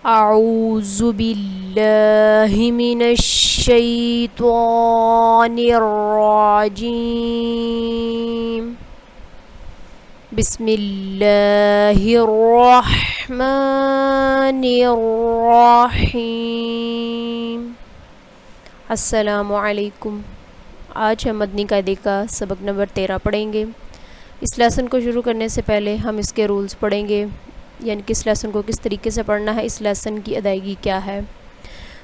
اعوذ باللہ من الشیطان الرجیم بسم اللہ الرحمن الرحیم۔ السلام علیکم۔ آج ہم مدنی قاعدے کا سبق نمبر 13 پڑھیں گے۔ اس لیسن کو شروع کرنے سے پہلے ہم اس کے رولز پڑھیں گے، یعنی کہ اس لیسن کو کس طریقے سے پڑھنا ہے، اس لیسن کی ادائیگی کیا ہے۔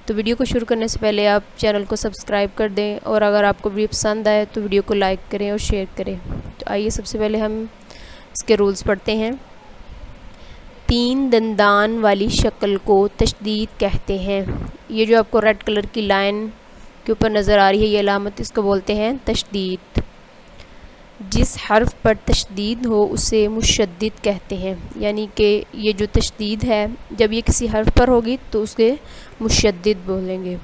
تو ویڈیو کو شروع کرنے سے پہلے آپ چینل کو سبسکرائب کر دیں، اور اگر آپ کو ویڈیو پسند آئے تو ویڈیو کو لائک کریں اور شیئر کریں۔ تو آئیے سب سے پہلے ہم اس کے رولز پڑھتے ہیں۔ 3 دندان والی شکل کو تشدید کہتے ہیں۔ یہ جو آپ کو ریڈ کلر کی لائن کے اوپر نظر آ رہی ہے، یہ علامت، اس کو بولتے ہیں تشدید۔ جس حرف پر تشدید ہو اسے مشدد کہتے ہیں، یعنی کہ یہ جو تشدید ہے جب یہ کسی حرف پر ہوگی تو اس کے مشدد بولیں گے۔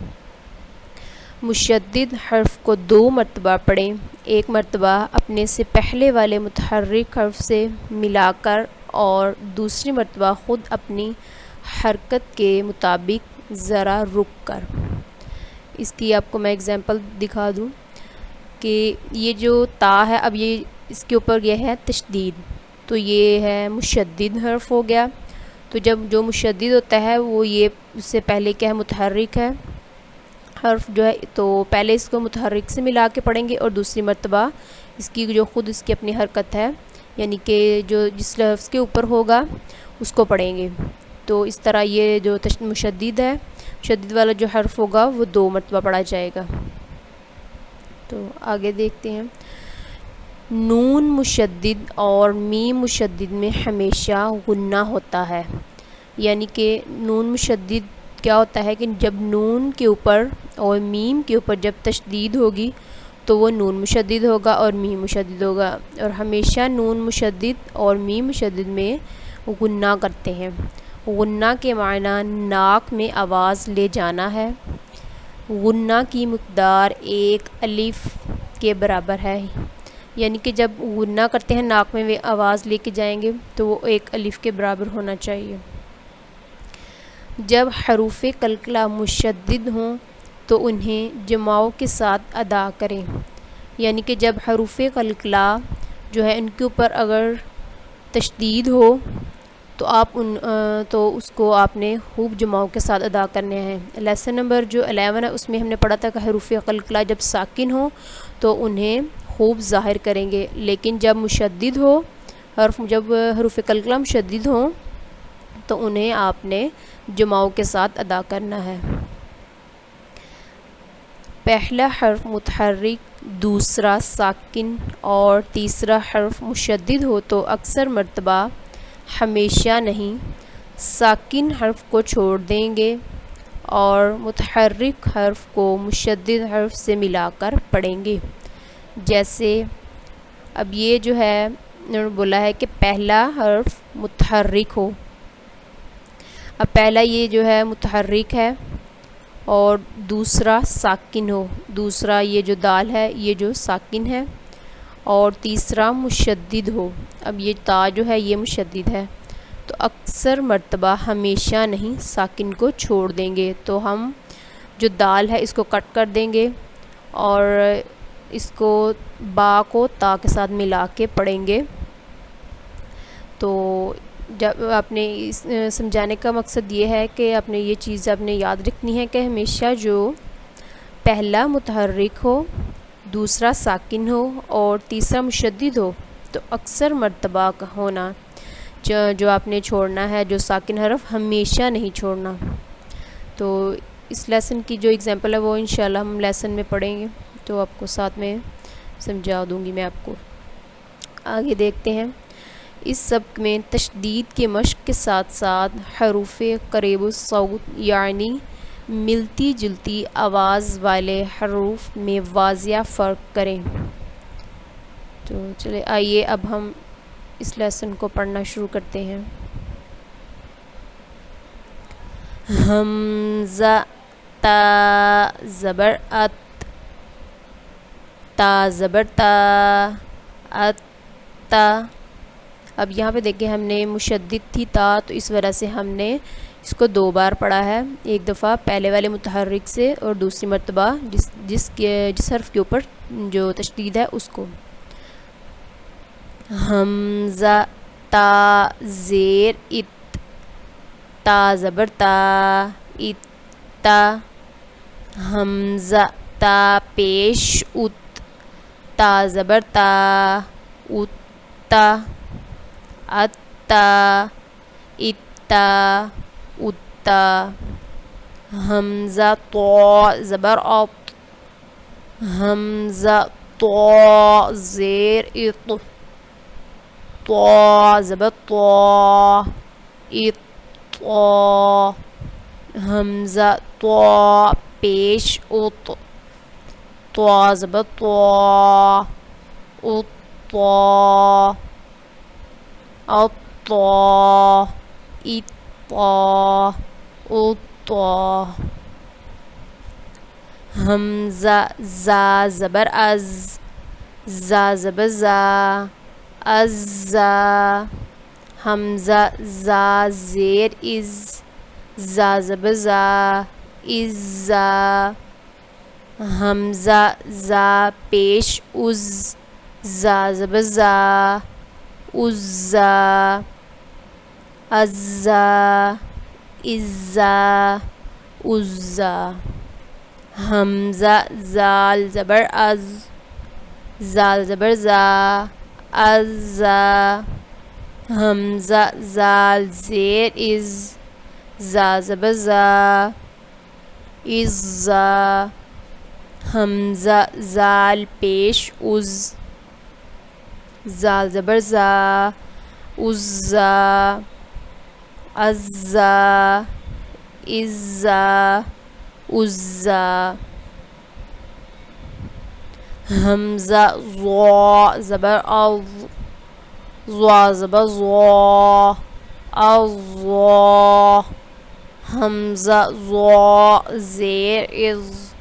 مشدد حرف کو 2 مرتبہ پڑھیں، ایک مرتبہ اپنے سے پہلے والے متحرک حرف سے ملا کر اور دوسری مرتبہ خود اپنی حرکت کے مطابق ذرا رک کر۔ اس کی آپ کو میں اگزامپل دکھا دوں کہ یہ جو تا ہے، اب یہ اس کے اوپر یہ ہے تشدید، تو یہ ہے مشدد حرف ہو گیا۔ تو جب جو مشدد ہوتا ہے وہ یہ اس سے پہلے کیا ہے، متحرک ہے حرف جو ہے، تو پہلے اس کو متحرک سے ملا کے پڑھیں گے اور دوسری مرتبہ اس کی جو خود اس کی اپنی حرکت ہے، یعنی کہ جو جس لفظ کے اوپر ہوگا اس کو پڑھیں گے۔ تو اس طرح یہ جو مشدد ہے، مشدد والا جو حرف ہوگا وہ 2 مرتبہ پڑھا جائے گا۔ تو آگے دیکھتے ہیں۔ نون مشدد اور میم مشدد میں ہمیشہ غنہ ہوتا ہے، یعنی کہ نون مشدد کیا ہوتا ہے کہ جب نون کے اوپر اور میم کے اوپر جب تشدید ہوگی تو وہ نون مشدد ہوگا اور میم مشدد ہوگا، اور ہمیشہ نون مشدد اور میم مشدد میں غنہ کرتے ہیں۔ غنہ کے معنی ناک میں آواز لے جانا ہے۔ غنہ کی مقدار 1 الف کے برابر ہے، یعنی کہ جب غنہ کرتے ہیں ناک میں آواز لے کے جائیں گے تو وہ 1 الف کے برابر ہونا چاہیے۔ جب حروف قلقلہ مشدد ہوں تو انہیں جماؤں کے ساتھ ادا کریں، یعنی کہ جب حروف قلقلہ جو ہے ان کے اوپر اگر تشدید ہو تو اس کو آپ نے خوب جماؤں کے ساتھ ادا کرنے ہیں۔ لیسن نمبر جو 11 ہے اس میں ہم نے پڑھا تھا کہ حروف قلقلہ جب ساکن ہو تو انہیں خوب ظاہر کریں گے، لیکن جب مشدد ہو جب حروف قلقلہ مشدد ہوں تو انہیں آپ نے جماؤں کے ساتھ ادا کرنا ہے۔ پہلا حرف متحرک، دوسرا ساکن اور تیسرا حرف مشدد ہو تو اکثر مرتبہ، ہمیشہ نہیں، ساکن حرف کو چھوڑ دیں گے اور متحرک حرف کو مشدد حرف سے ملا کر پڑھیں گے۔ جیسے اب یہ جو ہے انہوں نے بولا ہے کہ پہلا حرف متحرک ہو، اب پہلا یہ جو ہے متحرک ہے اور دوسرا ساکن ہو، دوسرا یہ جو دال ہے یہ جو ساکن ہے، اور تیسرا مشدد ہو۔ اب یہ تا جو ہے یہ مشدد ہے، تو اکثر مرتبہ، ہمیشہ نہیں، ساکن کو چھوڑ دیں گے، تو ہم جو دال ہے اس کو کٹ کر دیں گے اور اس کو با کو تا کے ساتھ ملا کے پڑھیں گے۔ تو جب آپ نے سمجھانے کا مقصد یہ ہے کہ آپ نے یہ چیز آپ نے یاد رکھنی ہے کہ ہمیشہ جو پہلا متحرک ہو، دوسرا ساکن ہو اور تیسرا مشدد ہو تو اکثر مرتبہ کا ہونا جو آپ نے چھوڑنا ہے، جو ساکن حرف ہمیشہ نہیں چھوڑنا۔ تو اس لیسن کی جو اگزامپل ہے وہ انشاءاللہ ہم لیسن میں پڑھیں گے، تو آپ کو ساتھ میں سمجھا دوں گی میں آپ کو۔ آگے دیکھتے ہیں۔ اس سبق میں تشدید کے مشق کے ساتھ ساتھ حروف قریب الصوت یعنی ملتی جلتی آواز والے حروف میں واضح فرق کریں۔ تو چلے آئیے اب ہم اس لیسن کو پڑھنا شروع کرتے ہیں۔ حمزہ تا زبر ات، تا زبر تا، ات تا۔ اب یہاں پہ دیکھیں ہم نے مشدد تھی تا، تو اس وجہ سے ہم نے اس کو 2 بار پڑھا ہے، ایک دفعہ پہلے والے متحرک سے اور دوسری مرتبہ جس حرف کے اوپر جو تشدید ہے اس کو۔ حمزہ تا زیر ات، تا زبر تا، اتا۔ حمزہ تا پیش ات، تا زبر تا، اتا، اتا، اتا، اتا۔ حمزہ طا زبر اط، حمزہ طا زیر اط، طا زبر طا، اطا۔ حمزہ طا پیش اط، طا زبر طا، اطا، اطا، اطا، اطا۔ حمزہ زا زبر از، زا زبر زا، ازا۔ حمزہ زا زیر از، زا زبر زا، ازا۔ حمزہ زا پیش از، زا زبر زا، عزا، عزا، عزا، عزا۔ حمزہ زال زبر از، زال زبر زا، ازا۔ حمزہ زال زیر از، زا زبر زا، عزا۔ حمزہ زال پیش از، زال زبر زا، عزا، عزا، عزا، عزا۔ حمزہ ضا زبر اض، ضا زبر ضا، اضا۔ حمزہ ضا زیر از،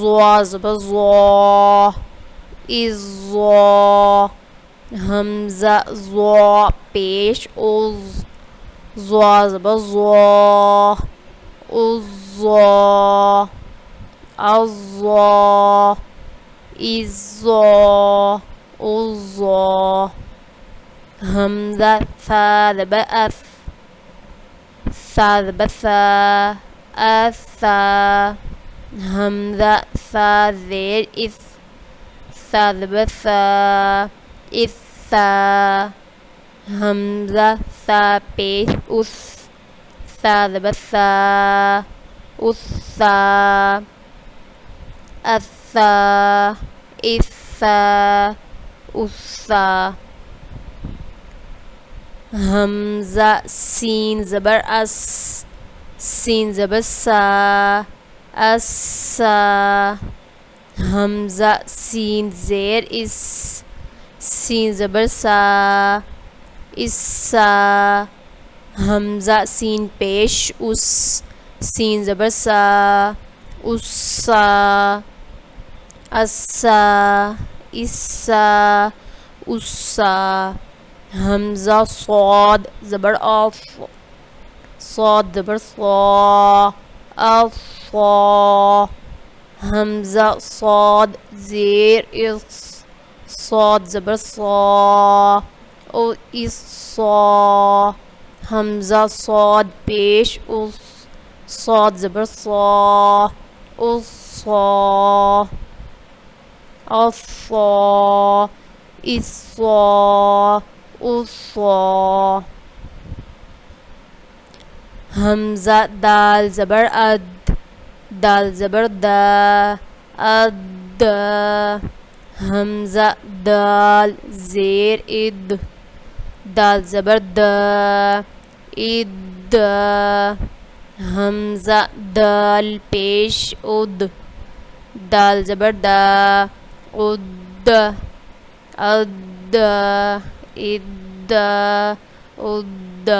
ضا زبر ضا، اضا۔ حمزہ ضا پیش از، ضا زبر ضا، عضا، عضا، عضا، عضا۔ حمزہ ثا زبر اث، ثا زبر ثا، اثا۔ حمزہ ثا زیر اث، ثا زبر ثا، اثا۔ حمزہ ثا پیش اس، ثا زبر ثا، اثا، اثا، اثا، اثا۔ حمزہ سین زبر اس، سین زبر سا، اسا۔ حمزہ سین زیر اس، سین زبر سا، اسا۔ حمزہ سین پیش اس، سین زبر سا، اسا، اسا، اسا، اسا۔ حمزہ صاد زبر اف، صاد زبر صا، اصا۔ حمزہ صاد زیر اس، صاد زبر صا، او اصا۔ حمزہ صاد پیش اس، صاد زبر صا، اصا، اصا، اصا، اصا۔ حمزہ دال زبر اد، دال زبر دا، اد۔ حمزہ دال زیر اد، دال زبر دا، اد۔ حمزہ دال پیش اد، دال زبر دا، اد، اد، اد، اد۔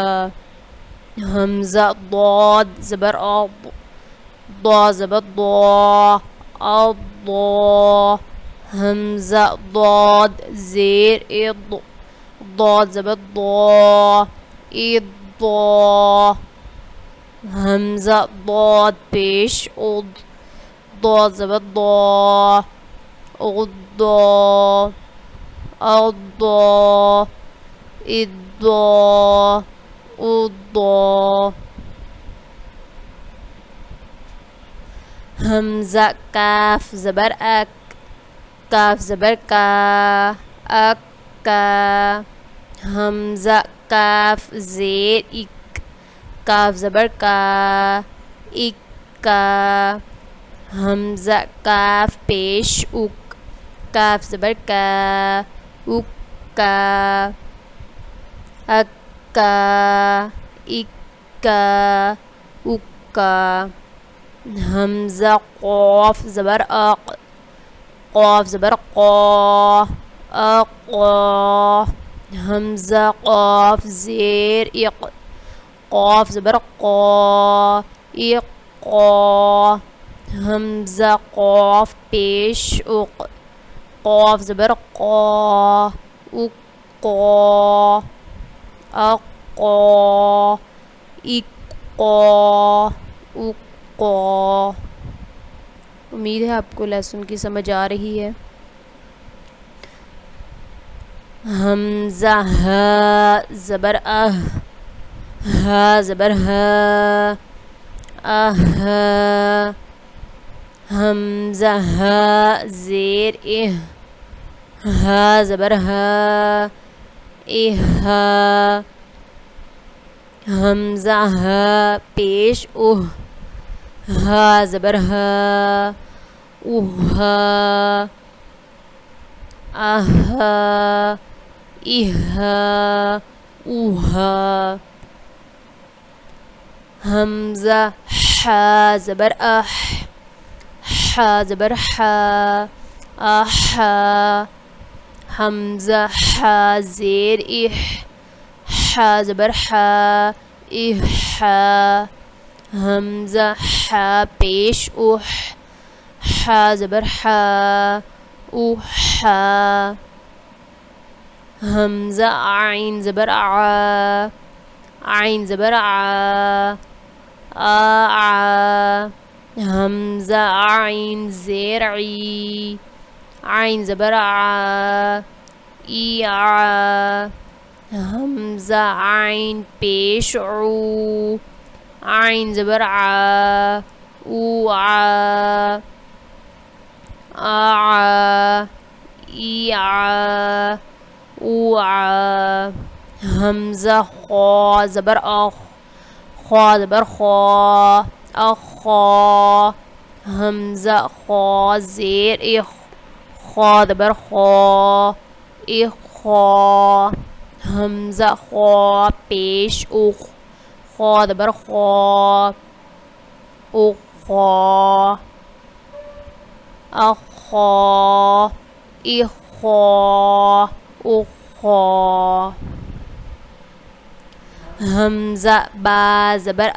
حمزہ ضاد زبر اض، ضا زبر ضا، اضا۔ حمزہ ضاد زیر اض، ضاد زبر ضا، اضا، حمزہ ضاد پیش عد ضاد زبر ضا عضا عضا اضا اضا حمزہ کاف زبر اک کاف زبر کا اکا حمزہ کاف زیر اک کاف زبر کا اکا حمزہ کاف پیش اک کاف زبر کا اکا اکا اکا اکا حمزہ قاف زبر اق قاف زبر قا اقا حمزہ قاف زیر اق قاف زبر قا اقا حمزہ قاف پیش اق قاف زبر قا اقا اقا اقا اقا امید ہے آپ کو لیسن کی سمجھ آ رہی ہے. حمزہ ہا زبر ہا زبر ہا حمزہ ہا زیر ہا زبر ہا حمزہ ہا پیش ہا زبر ہا اہا اوہا حمزہ حا زبر حا زبر احا حمزہ حا زیر حا زبر احا حمزہ حا پیش حا زبر اوحا حمزہ عین زبر عین زبر حمزہ عین زیر عین زبر حمزہ عین پیش عین زبر حمزہ خا زبر خا زبر خا اخا حمزہ خا زیر خا زبر خا اخا حمزہ خا پیش خا زبر خا اخا اخا اخا اخا حمزہ با زبر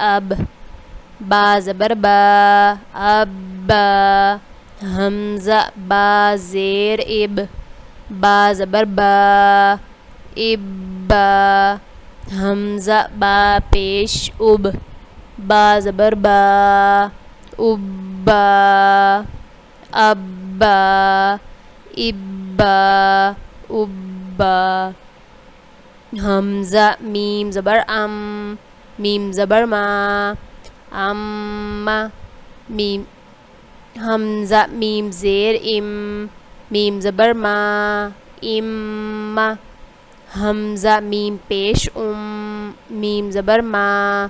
با زبر اب حمزہ با زیر با زبر اب حمزہ با پیش با زبر اب ابا ابا ابا حمزہ میم زبر میم زبر میم حمزہ میم زیر میم زبر ام حمزہ میم پیش میم زبر اما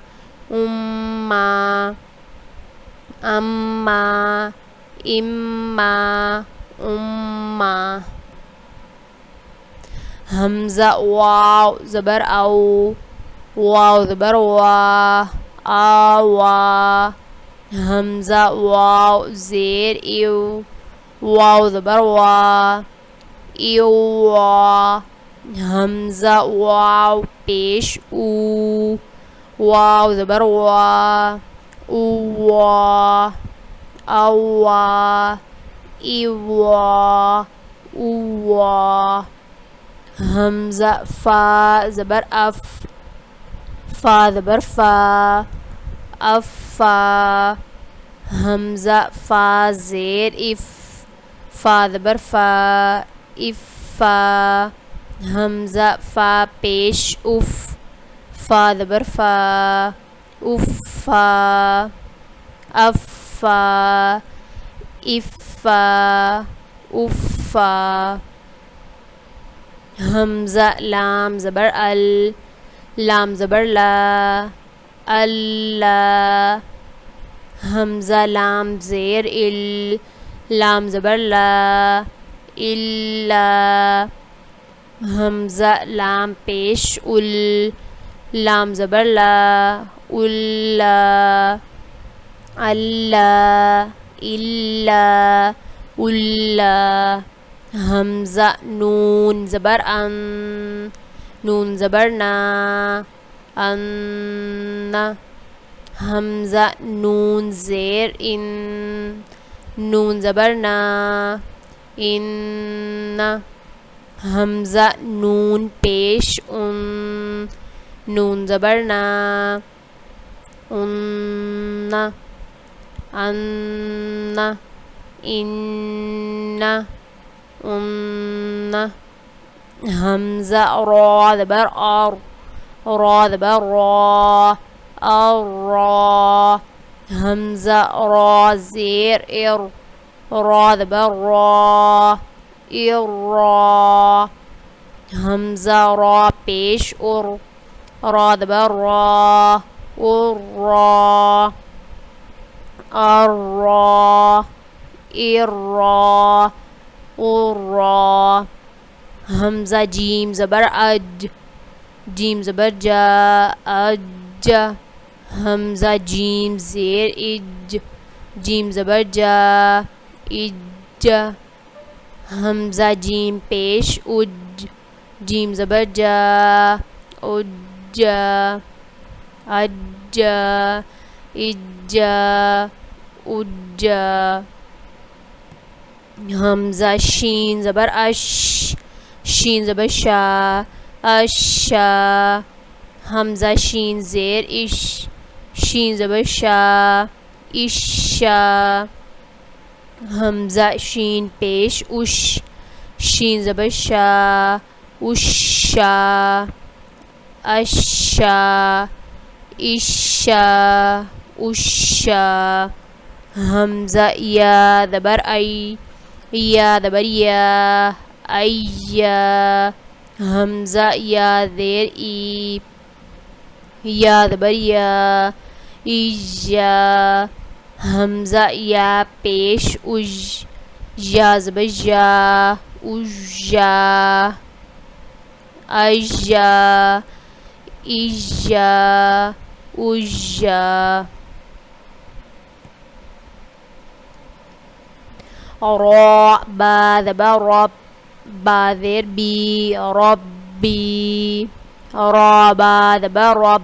اما اما اما حمزہ واو زبر واو زبر آوا حمزہ واو زیر واو زبر ایوا حمزہ واو پیش واو زبر اووا اوا ایوا اووا حمزہ فا زبر فا زبر افا حمزہ فا زیر اف فا زبر فا افا حمزہ فا پیش اف فا زبر فا افا افا افا افا حمزہ لام زبر ال لام زبر لا اللہ حمزہ لام زیر ال لام زبر لا الا حمزہ لام پیش ال لام زبر لا الا اللہ الا الا حمزہ نون زبر ان نون زبر نا ان حمزہ نون زیر ان نون زبر نا ان حمزہ نون پیش ان نون زبر نا ان ان ان ان حمزہ را زبر ار را زبر را الرا حمزہ را زیر ار را زبر را الرا حمزہ را پیش ار را زبر را الرا الرا الرا الرا حمزہ جیم زبر اج جیم زبر جا اج حمزہ جیم زیر اج جیم زبر جا اج حمزہ جیم پیش اج جیم زبر جا اج اج اج اج حمزہ شین زبر اش شین زبر شا اشا حمزہ شین زیر اش شین زبر شا اشا حمزہ شین پیش اش شین زبر شا اشا اشا اشا اشا حمزہ یا زبر ای یا زبر یا ایا حمزہ یا زیر ای یا زبر یا ایجا حمزہ یا پیش اج یا زبر یا اجا اجا ایجا اجا را با زبر رب با زیر بی ربی را با زبر رب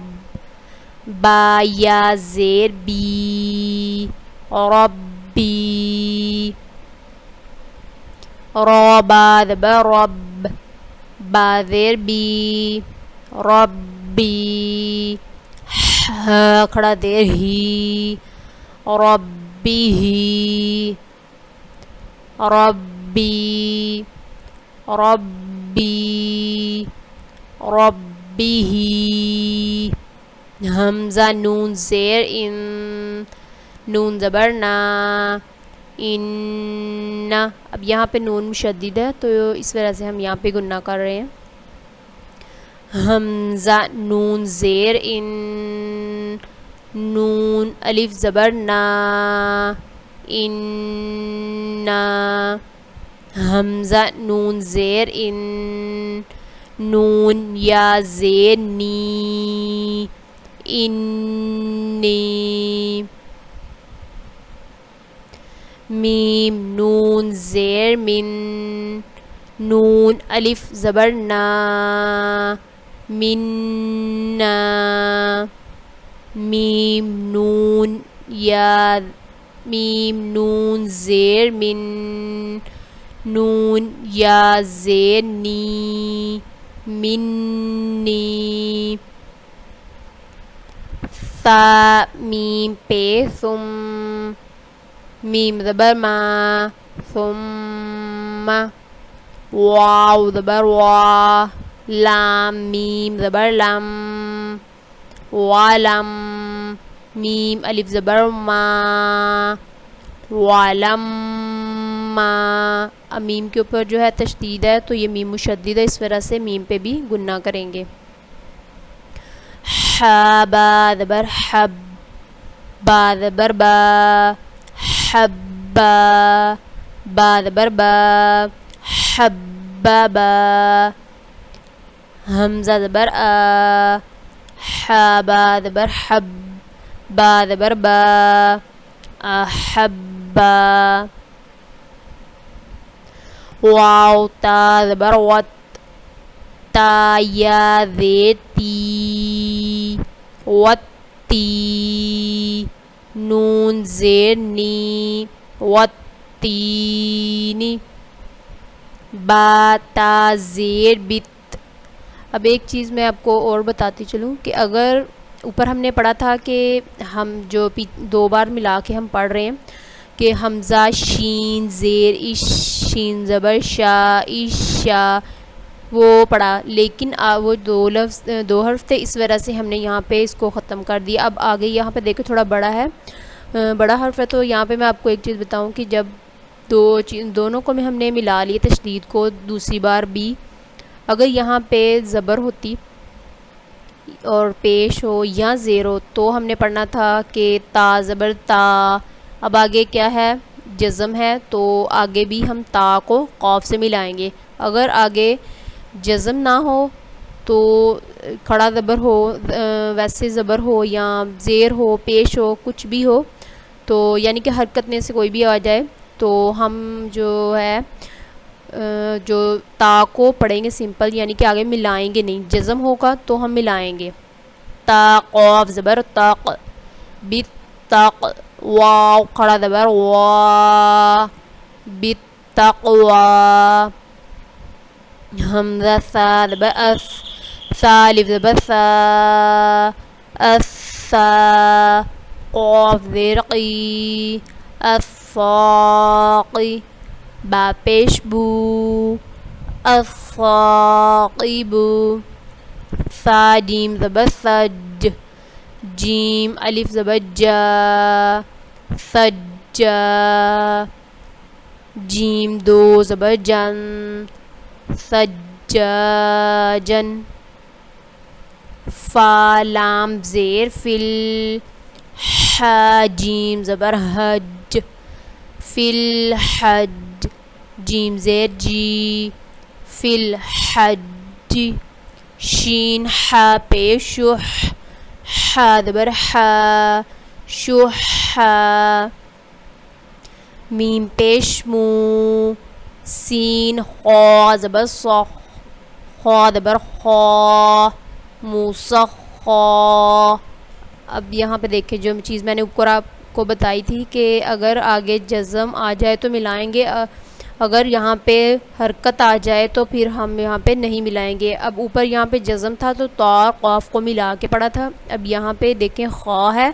با یا زیر بی ربی را با زبر رب با زیر بی ربی کھڑا دیر ہی ربی ربی ربی ربی حمزہ نون زیر ان نون زبر نا ان اب یہاں پہ نون مشدد ہے تو اس وجہ سے ہم یہاں پہ گنہ کر رہے ہیں حمزہ نون زیر ان نون الف زبر نا ان حمزہ نون زیر ان نون یا زیر نی انی میم نون زیر من نون الف زبر نا منا میم نون یا میم نون زیر من نون یا زیر نی منی ثا میم پیثم میم زبر ما ثم واو زبر وا لام میم زبر لم والم میم الف زبر ما والم ما. اب میم کے اوپر جو ہے تشدید ہے تو یہ میم مشدد ہے، اس وجہ سے میم پہ بھی گننا کریں گے. حابا زبر حب با زبر با حبا با زبر با حبابا حمزہ زبر آ حابا زبر حب با زبر با احبا. واو تا زبر وت تا یا زید تی وتی نون زیر نی وتینی با تا زیر بت. اب ایک چیز میں آپ کو اور بتاتی چلوں کہ اگر اوپر ہم نے پڑھا تھا کہ ہم جو دو بار ملا کے ہم پڑھ رہے ہیں کہ حمزہ شین زیر اش شین زبر شا عشا وہ پڑھا، لیکن وہ دو حرف تھے، اس وجہ سے ہم نے یہاں پہ اس کو ختم کر دیا. اب آگے یہاں پہ دیکھیں تھوڑا بڑا ہے، بڑا حرف ہے، تو یہاں پہ میں آپ کو ایک چیز بتاؤں کہ جب دونوں کو میں ہم نے ملا لیے تشدید کو دوسری بار بھی، اگر یہاں پہ زبر ہوتی اور پیش ہو یا زیر ہو تو ہم نے پڑھنا تھا کہ تا زبر تا. اب آگے کیا ہے؟ جزم ہے، تو آگے بھی ہم تا کو قاف سے ملائیں گے. اگر آگے جزم نہ ہو تو کھڑا زبر ہو، ویسے زبر ہو یا زیر ہو پیش ہو کچھ بھی ہو، تو یعنی کہ حرکت میں سے کوئی بھی آ جائے تو ہم جو ہے جو تا کو پڑھیں گے سمپل، یعنی کہ آگے ملائیں گے نہیں. جزم ہوگا تو ہم ملائیں گے. تا قاف زبر تق بالتق واو کھڑا زبر وا بالتقوا حمزہ ثا زبر اث ثا الف زبر ثا اثا قاف زیر قی الثاقی با پیش بو الثاقب ثا جیم زبر ثج جیم الف زبر جا ثجا جیم دو زبر جن ثجاجن فا لام زیر فل حاجیم زبر حج فی الحج جیم زیر جی فی الحج شین حا پیش شح حا زبر حا شحا میم پیش مو سین خا زبر صخ خا زبر خا موسخا. اب یہاں پہ دیکھیں جو چیز میں نے اوپر آپ کو بتائی تھی کہ اگر آگے جزم آ جائے تو ملائیں گے، اگر یہاں پہ حرکت آ جائے تو پھر ہم یہاں پہ نہیں ملائیں گے. اب اوپر یہاں پہ جزم تھا تو تا اور قاف کو ملا کے پڑھا تھا. اب یہاں پہ دیکھیں خا ہے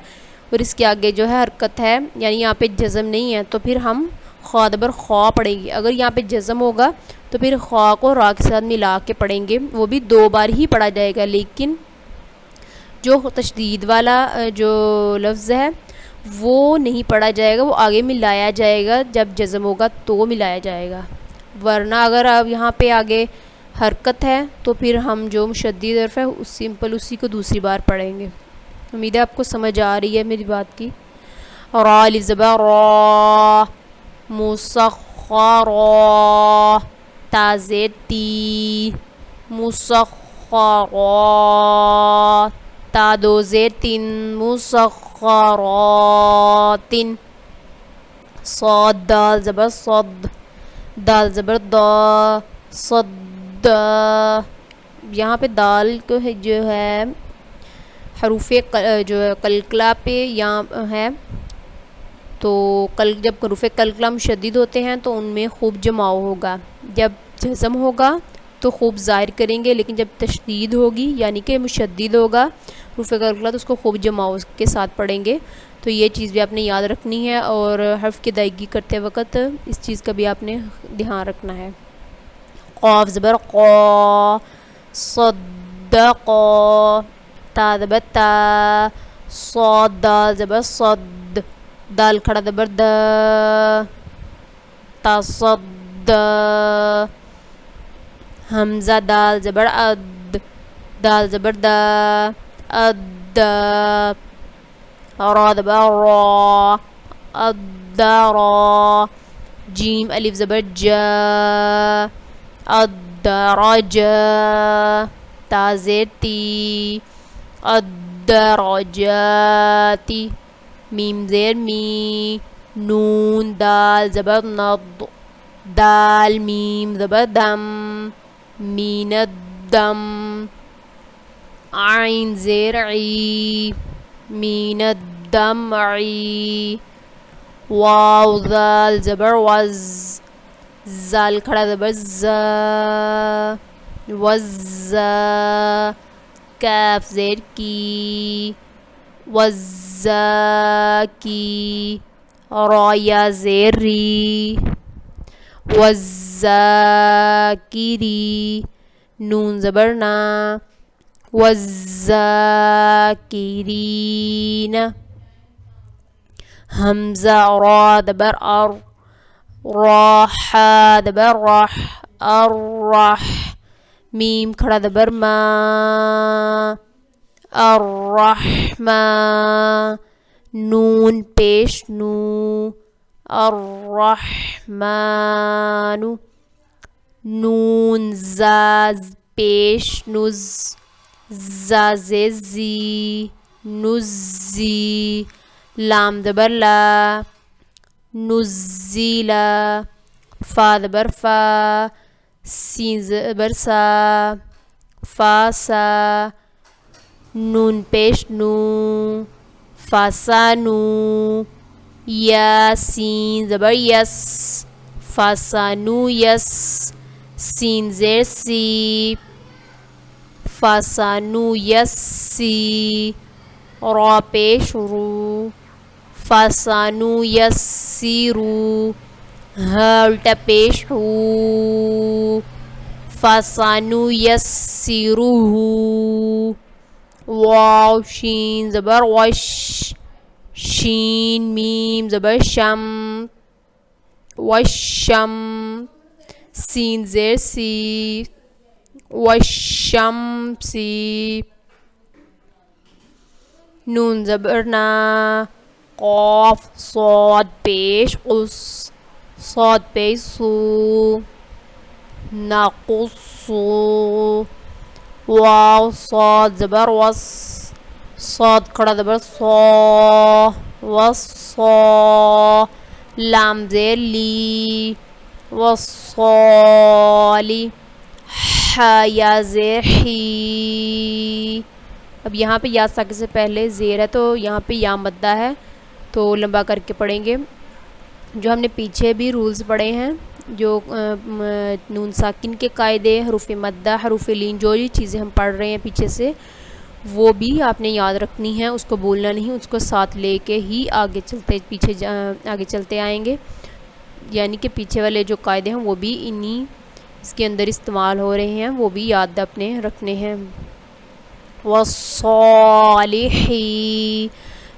اور اس کے آگے جو ہے حرکت ہے، یعنی یہاں پہ جزم نہیں ہے، تو پھر ہم خا زبر خا پڑھیں گے. اگر یہاں پہ جزم ہوگا تو پھر خا کو را کے ساتھ ملا کے پڑھیں گے، وہ بھی دو بار ہی پڑھا جائے گا. لیکن جو تشدید والا جو لفظ ہے وہ نہیں پڑھا جائے گا، وہ آگے ملایا جائے گا، جب جزم ہوگا تو ملایا جائے گا. ورنہ اگر اب یہاں پہ آگے حرکت ہے تو پھر ہم جو مشدد حرف ہے سمپل اسی کو دوسری بار پڑھیں گے. امید ہے آپ کو سمجھ آ رہی ہے میری بات کی. را الف زبر را مسخرا تا زیر تی مسخرات تا دو زیر تین مسخرات صاد دال زبر صد دال زبر دا صد. یہاں پہ دال کو جو ہے حروف جو قلقلہ پہ یہاں ہے، تو جب حروف قلقلہ مشدد ہوتے ہیں تو ان میں خوب جماؤ ہوگا. جب جزم ہوگا تو خوب ظاہر کریں گے، لیکن جب تشدید ہوگی یعنی کہ مشدد ہوگا حروف کلکلہ تو اس کو خوب جماؤ کے ساتھ پڑھیں گے، تو یہ چیز بھی آپ نے یاد رکھنی ہے، اور حرف کی ادائیگی کرتے وقت اس چیز کا بھی آپ نے دھیان رکھنا ہے۔ قاف زبر قا، صدق، تا زبر تا، صاد دال زبر صد، دال کھڑا زبر د، تصد، حمزہ دال زبر اد، دال زبر دا، اد، را زبر را، الدرا، جیم الف زبر جا، الدرج، تا زیر تی، الدرجات، میم زیر می، نون دال زبر ند، دال میم زبر دم، مین الدم، عین زیر عی، مین الدمعی، واو زال زبر وز، زال کھڑا زبر زا، وزا، کاف زیر کی، وزاکی، را یا زیر ری، والذاکری، نون زبر نا، والذاکرین، حمزہ را زبر ار، راح زبر رح، الرح، میم کھڑا زبر ما، الرحمہ، نون پیش نو، الرحمن، نون زاز پیش نز، زاز زی، نزی، لام زبر لا، نزیلا، فا زبر فا، سین زبر سا، فاسا، نون پیش نو، فاسانو، یا سین زبر یس، فاسانو یس، سین زیر سی، فاسانو یسی، را پیش رو، فاسانو یسیرو، ہا الٹا پیش ہو، فاسانو یسیروہو، واو شین زبر وش، شین میم زبر شم، وشم، سین زیر سی، والشمسی، نون زبر نا، قاف صاد پیش قص، صاد پیش سو، نقصو، واو صاد زبر وس، صاد کھڑا زبر صا، وصا، لام زیر لی، وصالی، حا یا زیر حی، اب یہاں پہ یا ساکن سے پہلے زیر ہے تو یہاں پہ یا مدہ ہے، تو لمبا کر کے پڑھیں گے۔ جو ہم نے پیچھے بھی رولز پڑھے ہیں، جو نون ساکن کے قاعدے، حروف مدہ، حروف لین، جو یہ چیزیں ہم پڑھ رہے ہیں پیچھے سے، وہ بھی آپ نے یاد رکھنی ہے، اس کو بولنا نہیں، اس کو ساتھ لے کے ہی آگے چلتے آئیں گے، یعنی کہ پیچھے والے جو قاعدے ہیں وہ بھی انہی اس کے اندر استعمال ہو رہے ہیں، وہ بھی یاد اپنے رکھنے ہیں۔ والصالحین،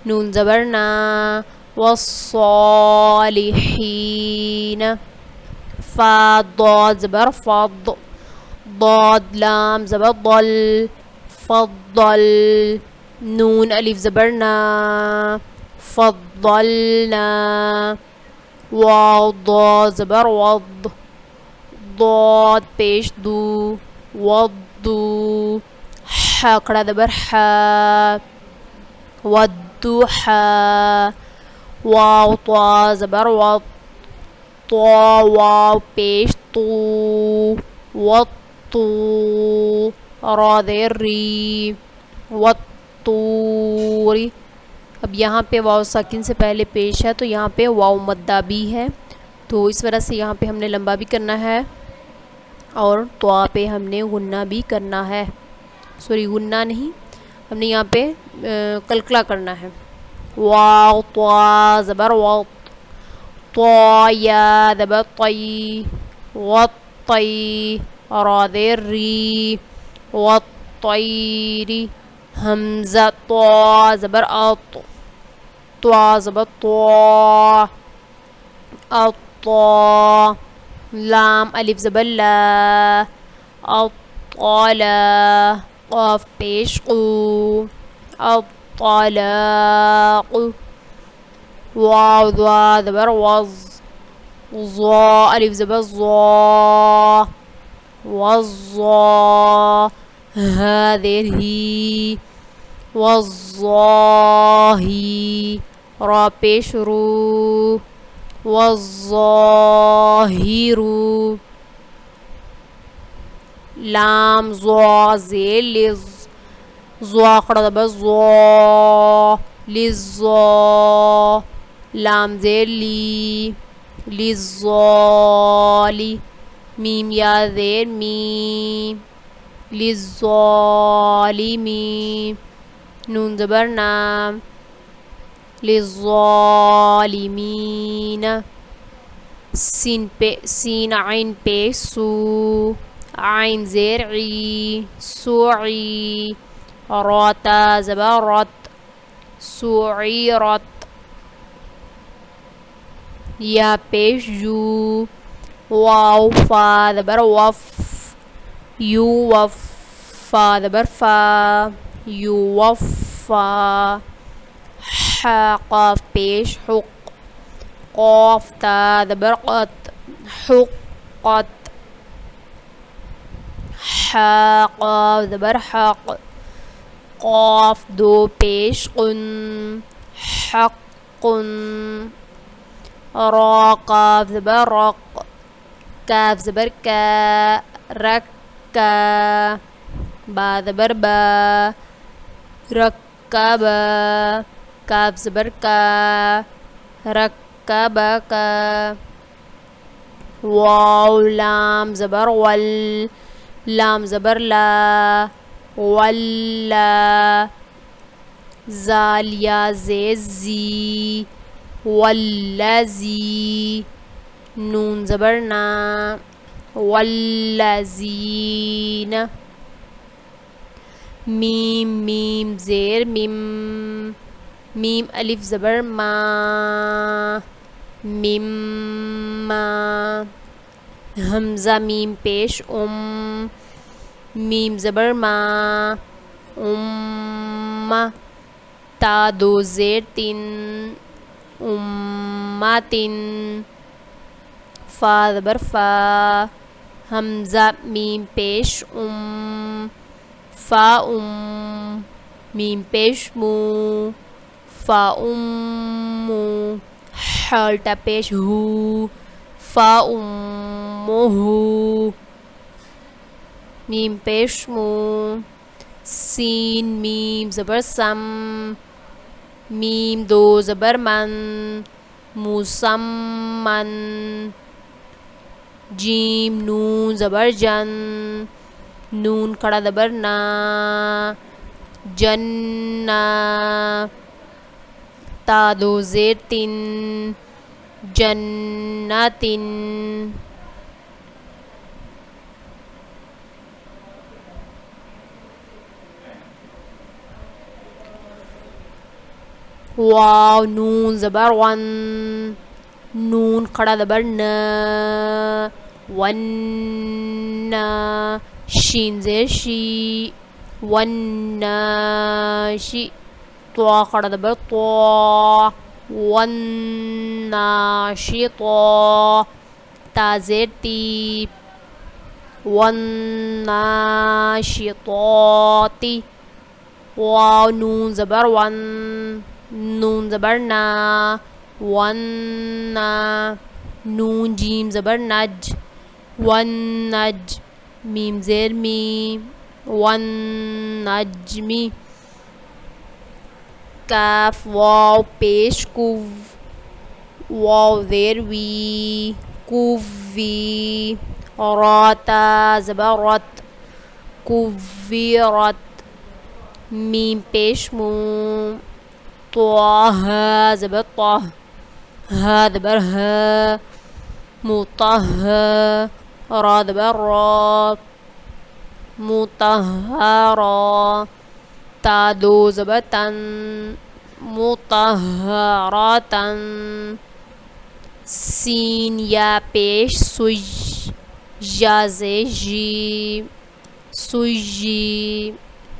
نون زبر نا، والصالحین، فا ضاد زبر فض، ضاد لام زبر ضل، فضل، نون الف زبر نا، فضلنا، واو ضاد زبر وض، ضاد پیش دو، وضو، حا کھڑا زبر حا، والضحى، واو طا زبر وط، طا واو پیش تو، وطو، را زیر ری، والطوری، اب یہاں پہ واو ساکن سے پہلے پیش ہے تو یہاں پہ واو مدہ بھی ہے، تو اس وجہ سے یہاں پہ ہم نے لمبا بھی کرنا ہے اور طا پہ ہم نے غنہ بھی کرنا ہے، سوری غنہ نہیں ہم نے یہاں پہ کلکلا کرنا ہے. واو طا زبر واو طا یا زبر طی والطی را زیر ری والطیری حمزہ طا زبر اط طا زبر طا الطا لام الف زبر لا الطلا قاف پیش قو الطلاق واو ضا زبر وز ضا الف زبر ضا والضا هذه والظاهي را پیش رو والظاهر لام ضا زیر لز ضا خڑا زبر ضا للضا لام زیر لی للظالی میم یا زیر می للظالمی نون زبر نام للظالمین سین عین پہ سو عین زیر عی سوعی راتا زبر رت سوعیرت یا پیش یو واو فا زبر وف یو وف فا زبر فا یو وفا حا قاف پیش حق قاف تا زبر قط حقت حا قاف زبر حق قاف دو پیش قن حق را قاف زبر رق کاف زبر کا رکا با زبر با رکبا کاف زبر کا رکبکا واو لام زبر ول لام زبر لا ولا زال یا زی والذی نون زبر نا والذین میم میم زیر میم میم الف زبر ما مما حمزہ میم پیش میم زبر ما تا دو زیر تین امتن فا زبر فا حمزہ میم پیش فا میم پیش مو فا مو حالتا پیش ہو فا مو میم پیش مو سین میم زبر سم میم دو زبر من مسمن جیم نون زبر جن نون کھڑا زبر نا جنہ تا دو زیر تین جنتن واو نون زبر ون نون کھڑا زبر نا ون شین زیر شی ون شی طا کھڑا زبر طا ون شی طا تا زیر تی ون شی طاتی واو نون زبر ون نون زبر نا ون نون جیم زبر نج ون نج میم زیر می ون نجمی کاف واو پیش کوو واو زیر وی کووی راتا زبر رت کوویرت میم پیش مو طه زبر طه ها زبر ها مطهر را زبر را مطهرا تا دو زبر تن مطهراتن سین یا پیش سج یا سے جی سجی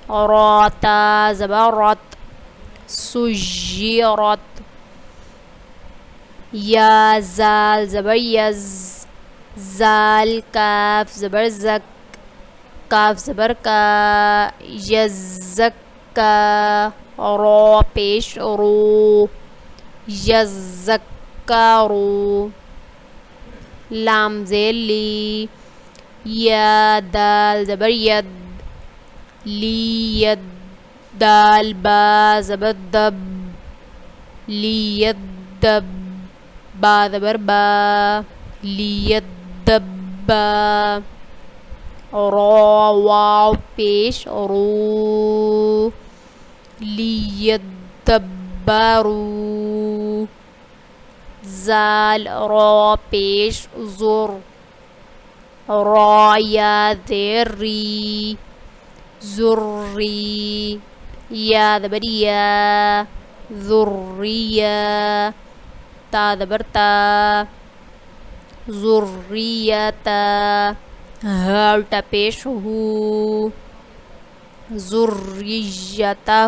راتا زبر رت سجرت یا زال زبر یز زال کاف زبر زک کاف زبر کا یزک کا را پیش رو یذکروا لام زیر لی یا دال زبر ید لی ید دال با زبر دب لی ید دب با زبر با لی ید دب با را واو پیش رو لیدبروا زال را پیش زر را یا زیر ری زری یا زبر یا ذریہ تا زبر تا ذریتا ہا الٹا پیش ہو ذریتہ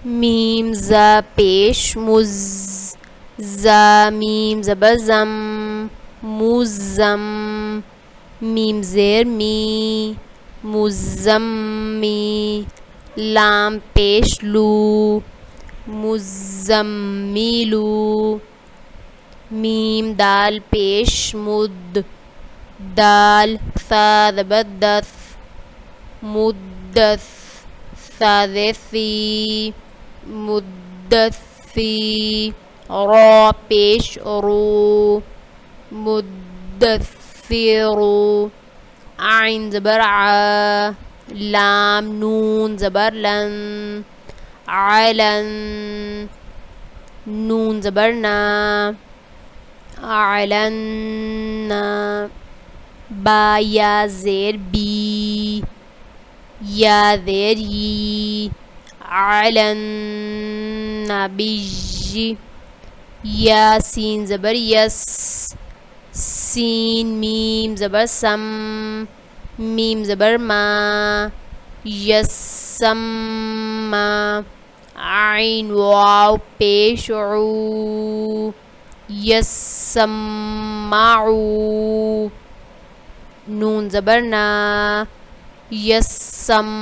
میم زا پیش مز زا میم زبر زم مزم میم زیر می مزمی لام پیش لو مزمیلو میم دال پیش مد دال ثا زبر دث مدث ثالثی مدثی را پیش رو مدثر عین زبر ع لام نون زبر لن علن نون زبر نا اعلنا با یا زیر بی یا زیر ی علن بیج یا سین زبر یس سین میم زبر سم میم زبر ما یسم عین واو پیش عو یسمعو نون زبر نا یسمعون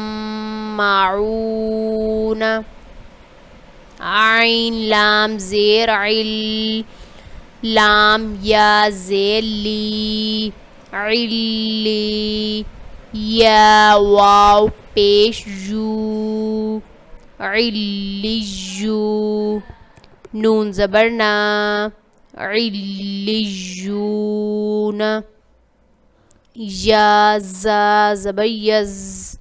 عین لام زیر عل لام یا زیر لی علی یا واو پیش جو علیجو نون زبر نا علیجون یا زا زبر یز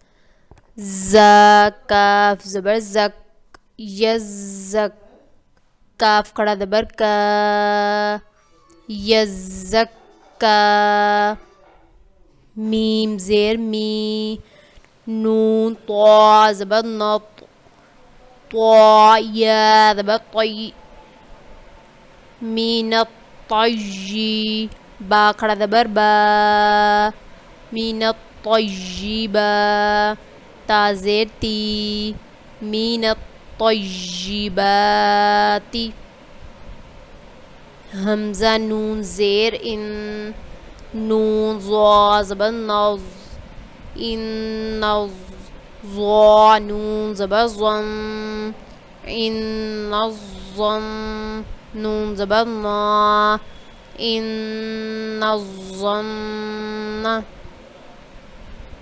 زا کاف زبر زک یزک کاف کھڑا زبر کا یزکا میم زیر می نون طا زبر نط طا یا زبر طی من الطجی با کھڑا زبر با من الطیبا تا زیر تی من الطیباتی حمزہ نون زیر ان نون ضا زبر نظ ان نظ ضا نون زبر ظن ان الظن نون زبر نا ان الظن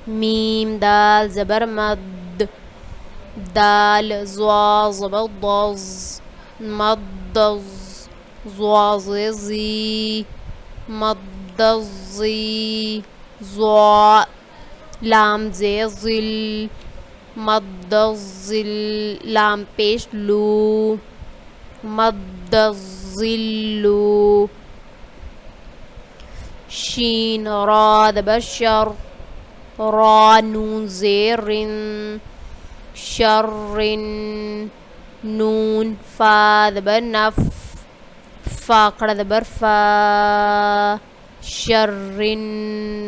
میم دال زبر مد دال ضا زبر ضز مدض ضاززی مدضی ضا لام زیر ظل مد ظل لام پیش لو مد الظل شین را دبر شر را نون زیر رن شر نون فا دبر نف فا قڑ دبر فا شر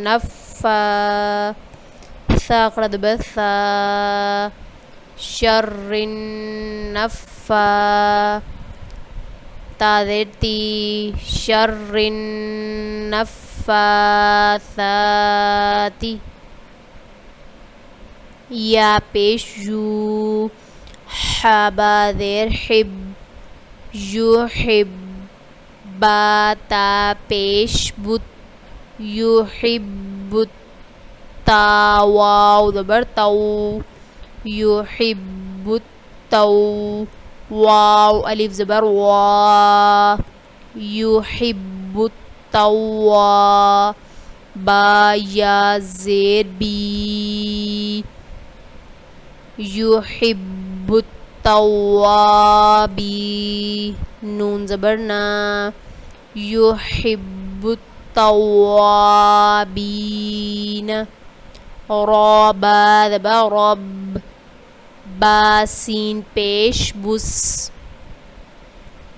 نفا ثا قڑ دبر ثا شر نفا تا زیر تی شر نفاثاتی یا پیش یو حبا زیر حب یحب با تا پیش بت یحب تا واو زبر تو یحب التو واو الف زبر وا یحب التوا با یا زیر بی یحب التوابی نون زبر نا یحب التوابین را با زبر رب با سین پیش بس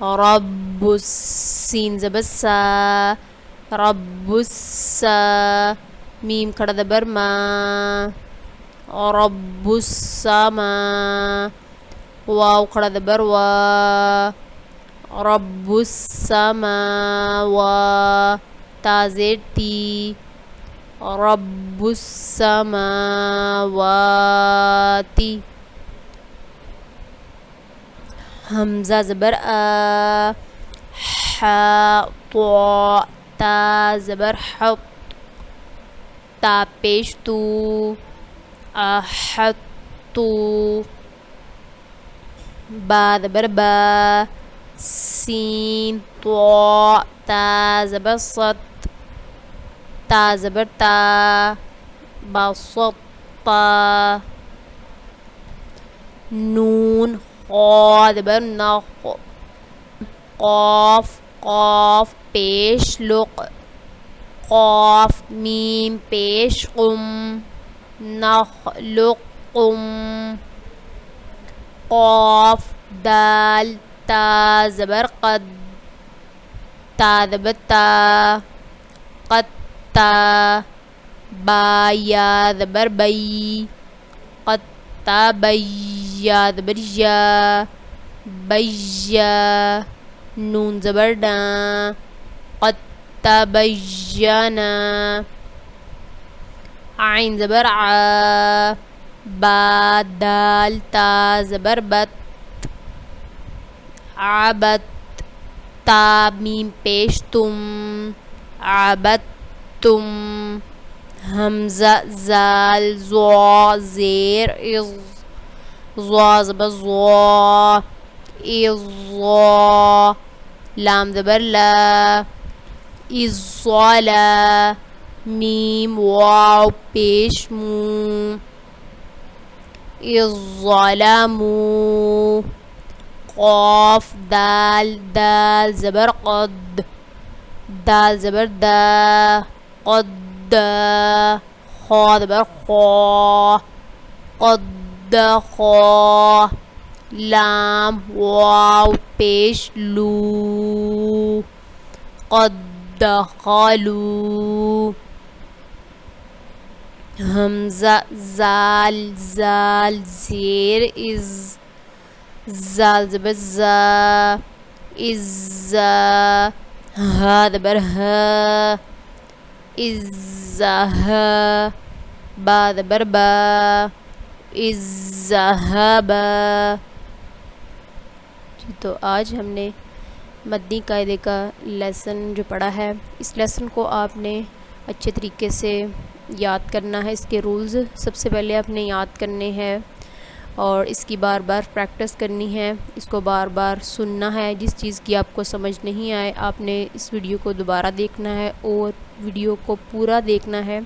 رب السین زبر سا رب السا میم کھڑا دبر ما رب السما واو کھڑا دبر وا رب السما وا تا زیر تی رب السماواتی حمزہ زبر آ حا طا تا زبر حط تا پیش تو احطو با زبر با سین طا تا زبر صد تا زبر تا بسطا نون خا زبر نخ قاف قاف پیش لق قاف میم پیش قم نخلقكم قاف دال تا زبر قد تا زبر تا قد تا با یا زبر بی قد تا بی یا زبر یا بیا نون زبر نا قد تبینا عین زبر ع با دال تا زبر بت عبت تا میم پیش تم عبدتم حمزہ زال زوا زیر از زوا زبر زوا اضا لام زبر لا اضلا میم واو پیش مو اظلموا قاف دال دال زبر قد دال زبر دا قد خا زبر خا قد خا لام واو پیش لو قد دخلوا حمزہ زال زال زیر از زال زبر زا ازا ہا زبر ہا ازہا با زبر با ازہبا. تو آج ہم نے مدنی قاعدے کا لیسن جو پڑھا ہے، اس لیسن کو آپ نے اچھے طریقے سے یاد کرنا ہے. اس کے رولز سب سے پہلے آپ نے یاد کرنے ہیں اور اس کی بار بار پریکٹس کرنی ہے. اس کو بار بار سننا ہے. جس چیز کی آپ کو سمجھ نہیں آئے آپ نے اس ویڈیو کو دوبارہ دیکھنا ہے اور ویڈیو کو پورا دیکھنا ہے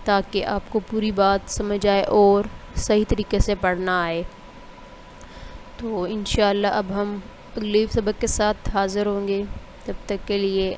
تاکہ آپ کو پوری بات سمجھ آئے اور صحیح طریقے سے پڑھنا آئے۔ تو انشاءاللہ اب ہم اگلے سبق کے ساتھ حاضر ہوں گے، تب تک کے لیے